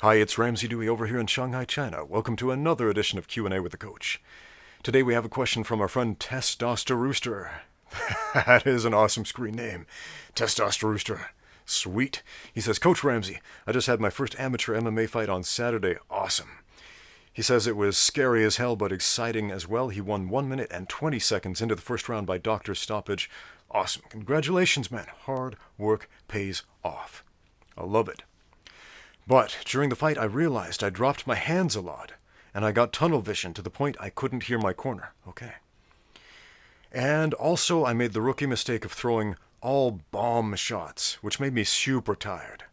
Hi, it's Ramsey Dewey over here in Shanghai, China. Welcome to another edition of Q&A with the Coach. Today we have a question from our friend Testosterooster. That is an awesome screen name. Testosterooster. Sweet. He says, Coach Ramsey, I just had my first amateur MMA fight on Saturday. Awesome. He says it was scary as hell, but exciting as well. He won 1 minute and 20 seconds into the first round by doctor's stoppage. Awesome. Congratulations, man. Hard work pays off. I love it. But during the fight, I realized I dropped my hands a lot, and I got tunnel vision to the point I couldn't hear my corner. Okay. And also, I made the rookie mistake of throwing all bomb shots, which made me super tired.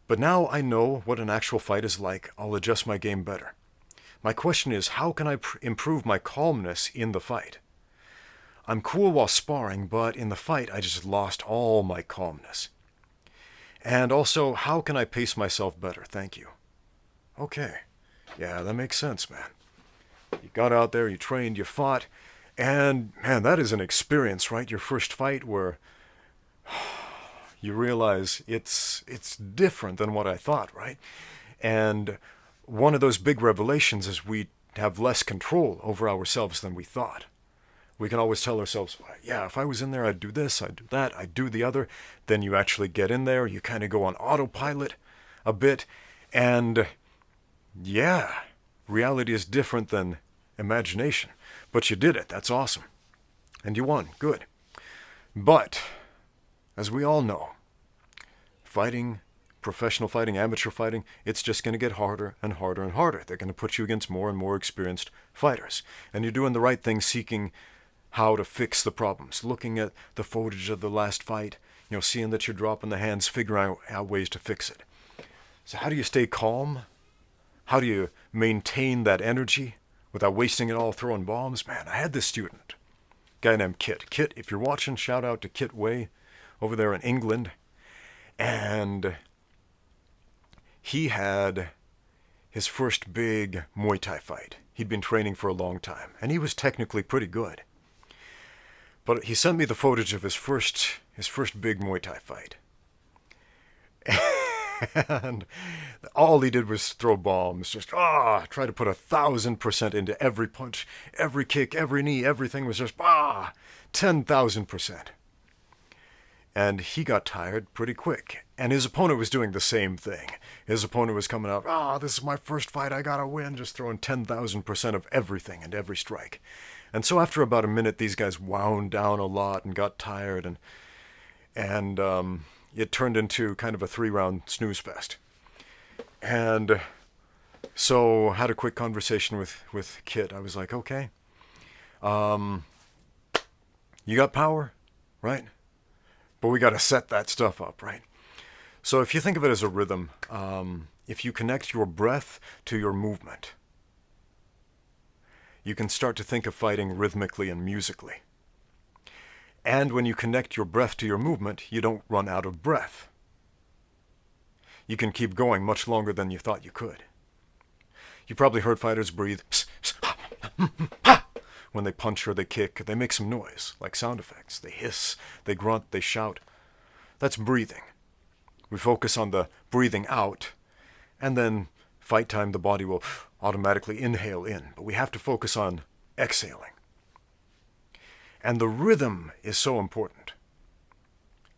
But now I know what an actual fight is like. I'll adjust my game better. My question is, how can I improve my calmness in the fight? I'm cool while sparring, but in the fight, I just lost all my calmness. And also, how can I pace myself better? Thank you. Okay. Yeah, that makes sense, man. You got out there, you trained, you fought, and man, that is an experience, right? Your first fight where you realize it's different than what I thought, right? And one of those big revelations is we have less control over ourselves than we thought. We can always tell ourselves, yeah, if I was in there, I'd do this, I'd do that, I'd do the other. Then you actually get in there, you kind of go on autopilot a bit, and yeah, reality is different than imagination. But you did it, that's awesome. And you won, good. But, as we all know, fighting, professional fighting, amateur fighting, it's just going to get harder and harder and harder. They're going to put you against more and more experienced fighters. And you're doing the right thing, seeking how to fix the problems, looking at the footage of the last fight, seeing that you're dropping the hands, figuring out ways to fix it. So how do you stay calm? How do you maintain that energy without wasting it all throwing bombs? Man, I had this student, guy named Kit. Kit, if you're watching, shout out to Kit Way over there in England. And he had his first big Muay Thai fight. He'd been training for a long time, and he was technically pretty good. But he sent me the footage of his first big Muay Thai fight. And all he did was throw bombs, just try to put 1,000% into every punch, every kick, every knee, everything was just 10,000%. And he got tired pretty quick. And his opponent was doing the same thing. His opponent was coming out, this is my first fight, I gotta win, just throwing 10,000% of everything and every strike. And so after about a minute, these guys wound down a lot and got tired, and it turned into kind of a 3-round snooze fest. And so had a quick conversation with Kit. I was like, okay, you got power, right? But we got to set that stuff up, right? So if you think of it as a rhythm, if you connect your breath to your movement, you can start to think of fighting rhythmically and musically. And when you connect your breath to your movement, you don't run out of breath. You can keep going much longer than you thought you could. You probably heard fighters breathe when they punch or they kick. They make some noise, like sound effects. They hiss, they grunt, they shout. That's breathing. We focus on the breathing out, and then fight time, the body will automatically inhale in. But we have to focus on exhaling. And the rhythm is so important.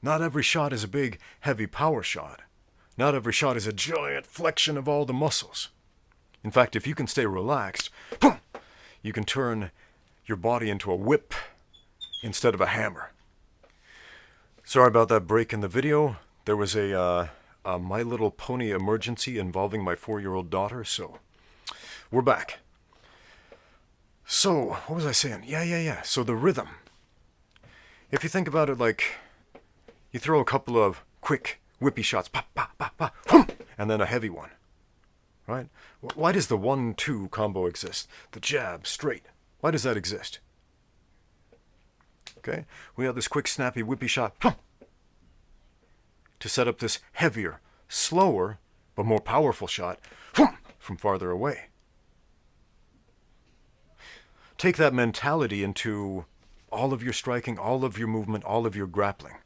Not every shot is a big, heavy power shot. Not every shot is a giant flexion of all the muscles. In fact, if you can stay relaxed, boom, you can turn your body into a whip instead of a hammer. Sorry about that break in the video. There was a My Little Pony emergency involving my 4-year-old daughter, so we're back. So, what was I saying? Yeah. So the rhythm. If you think about it like you throw a couple of quick whippy shots, pop, pop, pop, pop, whoom, and then a heavy one, right? Why does the 1-2 combo exist? The jab, straight. Why does that exist? Okay, we have this quick, snappy, whippy shot, whoom, to set up this heavier, slower, but more powerful shot, whoom, from farther away. Take that mentality into all of your striking, all of your movement, all of your grappling.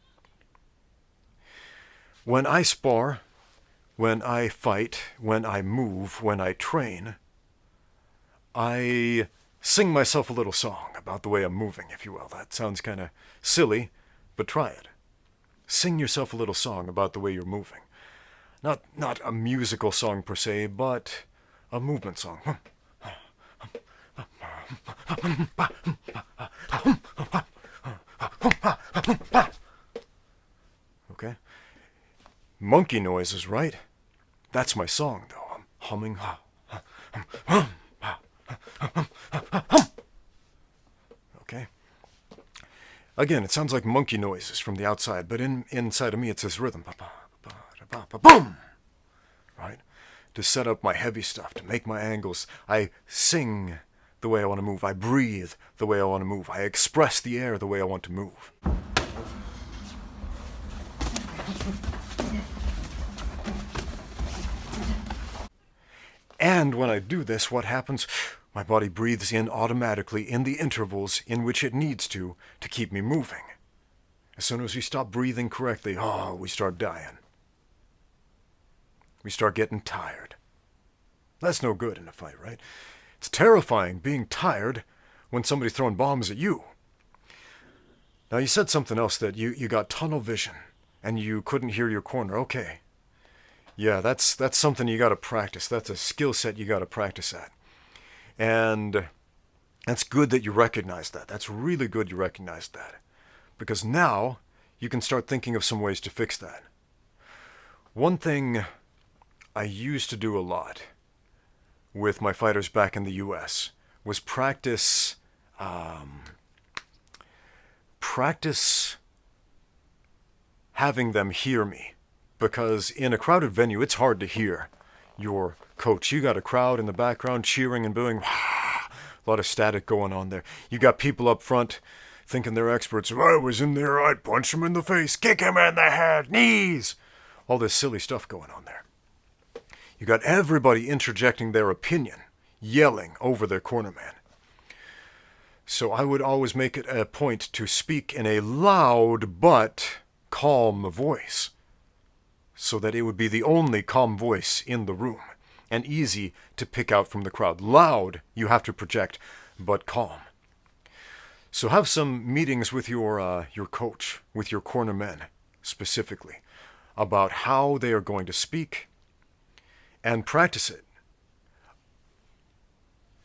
When I spar, when I fight, when I move, when I train, I sing myself a little song about the way I'm moving, if you will. That sounds kind of silly, but try it. Sing yourself a little song about the way you're moving. Not a musical song per se, but a movement song. Okay? Monkey noises, right? That's my song, though. I'm humming. Okay? Again, it sounds like monkey noises from the outside, but inside of me it's this rhythm. Boom! Right? To set up my heavy stuff, to make my angles. I sing the way I want to move. I breathe the way I want to move. I express the air the way I want to move. And when I do this, what happens? My body breathes in automatically in the intervals in which it needs to keep me moving. As soon as we stop breathing correctly, we start dying. We start getting tired. That's no good in a fight, right? It's terrifying being tired when somebody's throwing bombs at you. Now, you said something else, that you got tunnel vision and you couldn't hear your corner. Okay. Yeah, that's something you got to practice. That's a skill set you got to practice at. And that's good that you recognize that. That's really good you recognize that. Because now you can start thinking of some ways to fix that. One thing I used to do a lot with my fighters back in the U.S. was practice having them hear me. Because in a crowded venue, it's hard to hear your coach. You got a crowd in the background cheering and booing. A lot of static going on there. You got people up front thinking they're experts. If I was in there, I'd punch him in the face, kick him in the head, knees. All this silly stuff going on there. You got everybody interjecting their opinion, yelling over their cornerman. So I would always make it a point to speak in a loud but calm voice, so that it would be the only calm voice in the room and easy to pick out from the crowd. Loud, you have to project, but calm. So have some meetings with your coach, with your cornermen specifically, about how they are going to speak, and practice it.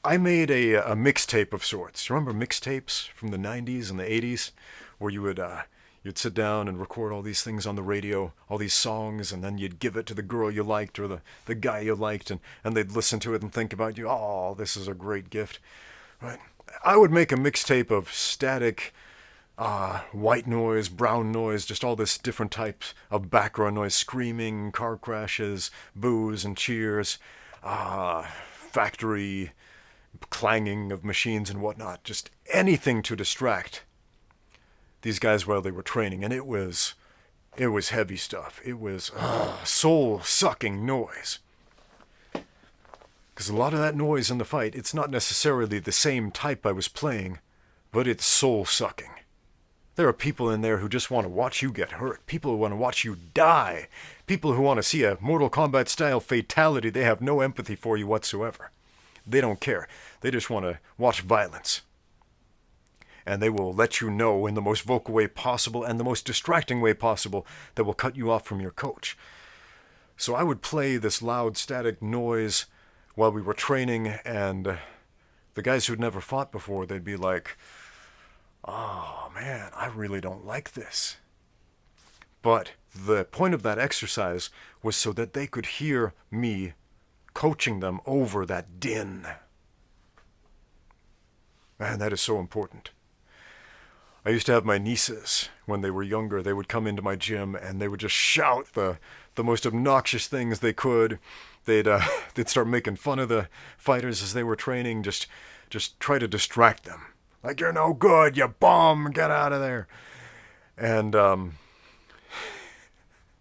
I made a mixtape of sorts. Remember mixtapes from the 90s and the 80s, where you would you'd sit down and record all these things on the radio, all these songs, and then you'd give it to the girl you liked or the guy you liked, and they'd listen to it and think about you. Oh, this is a great gift. Right? I would make a mixtape of static, white noise, brown noise, just all this different types of background noise, screaming, car crashes, boos and cheers, factory clanging of machines and whatnot, just anything to distract these guys while they were training. And it was heavy stuff. It was soul-sucking noise. Because a lot of that noise in the fight, it's not necessarily the same type I was playing, but it's soul-sucking. There are people in there who just want to watch you get hurt. People who want to watch you die. People who want to see a Mortal Kombat-style fatality. They have no empathy for you whatsoever. They don't care. They just want to watch violence. And they will let you know in the most vocal way possible and the most distracting way possible that will cut you off from your coach. So I would play this loud static noise while we were training, and the guys who'd never fought before, they'd be like, oh man, I really don't like this. But the point of that exercise was so that they could hear me coaching them over that din. Man, that is so important. I used to have my nieces, when they were younger, they would come into my gym and they would just shout the most obnoxious things they could. They'd start making fun of the fighters as they were training, just try to distract them. Like, you're no good, you bum, get out of there. And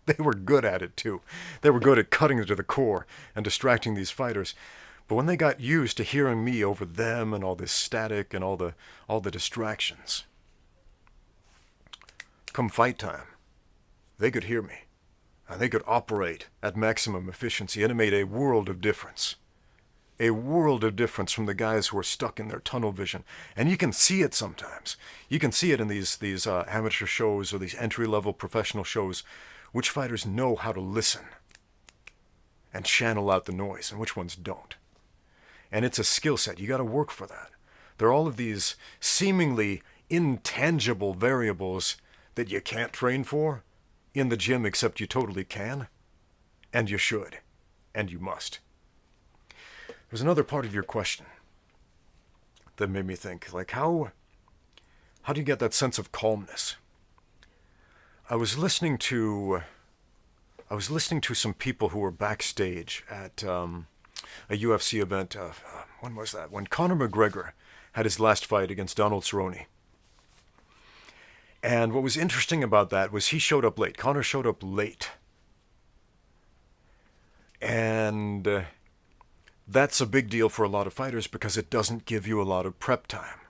they were good at it too. They were good at cutting to the core and distracting these fighters. But when they got used to hearing me over them and all this static and all the distractions, come fight time, they could hear me. and they could operate at maximum efficiency, and it made a world of difference. A world of difference from the guys who are stuck in their tunnel vision. And you can see it sometimes. You can see it in these amateur shows or these entry-level professional shows, which fighters know how to listen and channel out the noise and which ones don't. And it's a skill set. You got to work for that. There are all of these seemingly intangible variables that you can't train for in the gym, except you totally can, and you should, and you must. There's another part of your question that made me think, like, how do you get that sense of calmness? I was listening to some people who were backstage at a UFC event. When was that? When Conor McGregor had his last fight against Donald Cerrone. And what was interesting about that was he showed up late. Conor showed up late. And that's a big deal for a lot of fighters because it doesn't give you a lot of prep time.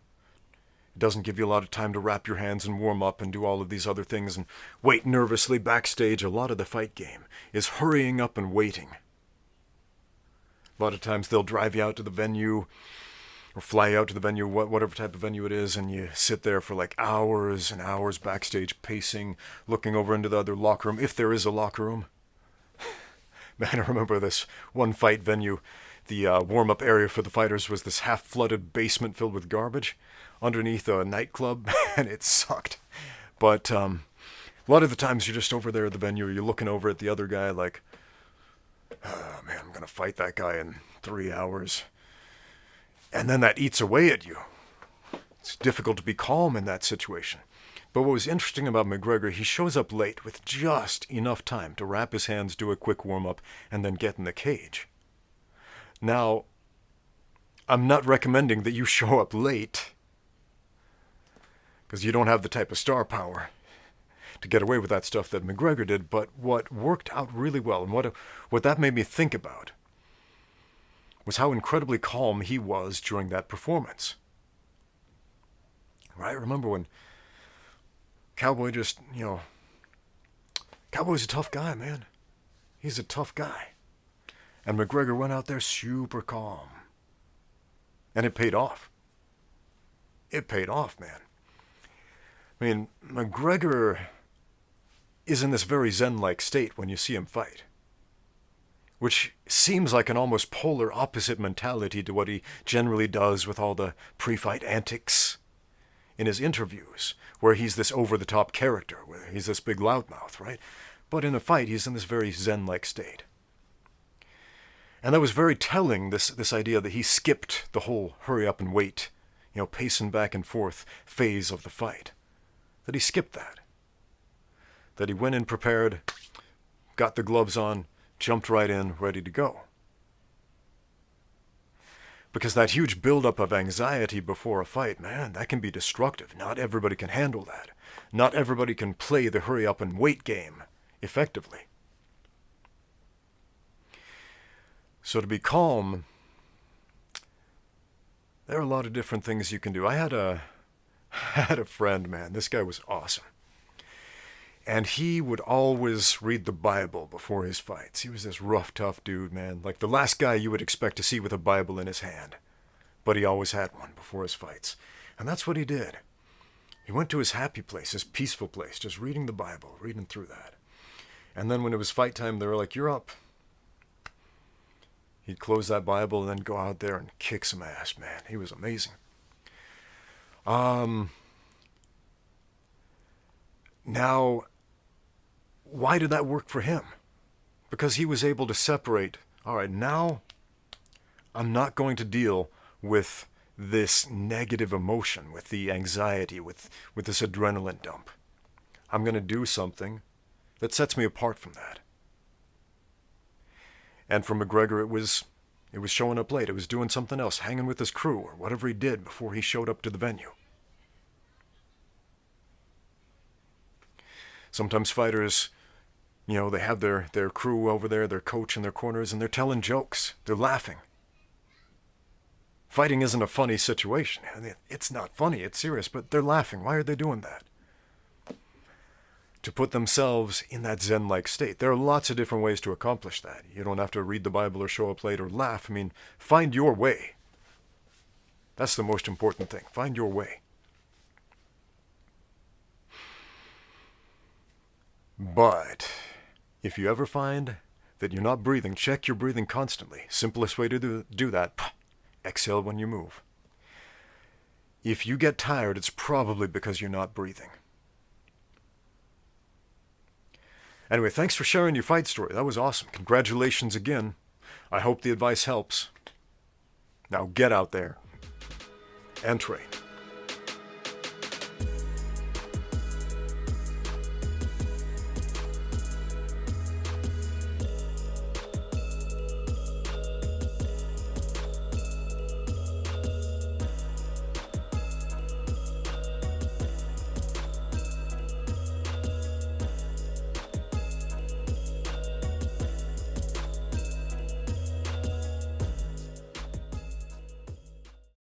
It doesn't give you a lot of time to wrap your hands and warm up and do all of these other things and wait nervously backstage. A lot of the fight game is hurrying up and waiting. A lot of times they'll drive you out to the venue or fly out to the venue, whatever type of venue it is, and you sit there for like hours and hours backstage pacing, looking over into the other locker room, if there is a locker room. Man, I remember this one fight venue. The warm-up area for the fighters was this half-flooded basement filled with garbage underneath a nightclub, and it sucked. But a lot of the times you're just over there at the venue, you're looking over at the other guy like, oh, man, I'm going to fight that guy in 3 hours. And then that eats away at you. It's difficult to be calm in that situation. But what was interesting about McGregor, he shows up late with just enough time to wrap his hands, do a quick warm-up, and then get in the cage. Now, I'm not recommending that you show up late because you don't have the type of star power to get away with that stuff that McGregor did, but what worked out really well and what that made me think about was how incredibly calm he was during that performance. Right? Remember when Cowboy Cowboy's a tough guy, man. He's a tough guy. And McGregor went out there super calm. And it paid off. It paid off, man. I mean, McGregor is in this very zen-like state when you see him fight, which seems like an almost polar opposite mentality to what he generally does with all the pre-fight antics in his interviews, where he's this over-the-top character, where he's this big loudmouth, right? But in a fight, he's in this very zen-like state. And that was very telling, this idea that he skipped the whole hurry up and wait, pacing back and forth phase of the fight. That he skipped that. That he went in prepared, got the gloves on, jumped right in, ready to go. Because that huge buildup of anxiety before a fight, man, that can be destructive. Not everybody can handle that. Not everybody can play the hurry up and wait game effectively. So to be calm, there are a lot of different things you can do. I had a friend, man. This guy was awesome. And he would always read the Bible before his fights. He was this rough, tough dude, man. Like the last guy you would expect to see with a Bible in his hand. But he always had one before his fights. And that's what he did. He went to his happy place, his peaceful place, just reading the Bible, reading through that. And then when it was fight time, they were like, you're up. He'd close that Bible and then go out there and kick some ass, man. He was amazing. Now, why did that work for him? Because he was able to separate, all right, now I'm not going to deal with this negative emotion, with the anxiety, with this adrenaline dump. I'm going to do something that sets me apart from that. And for McGregor, it was showing up late. It was doing something else, hanging with his crew, or whatever he did before he showed up to the venue. Sometimes fighters, they have their crew over there, their coach in their corners, and they're telling jokes. They're laughing. Fighting isn't a funny situation. It's not funny, it's serious, but they're laughing. Why are they doing that? to put themselves in that Zen-like state. There are lots of different ways to accomplish that. You don't have to read the Bible or show up late or laugh. I mean, find your way. That's the most important thing. Find your way. But if you ever find that you're not breathing, check your breathing constantly. Simplest way to do that, exhale when you move. If you get tired, it's probably because you're not breathing. Anyway, thanks for sharing your fight story. That was awesome. Congratulations again. I hope the advice helps. Now get out there and train.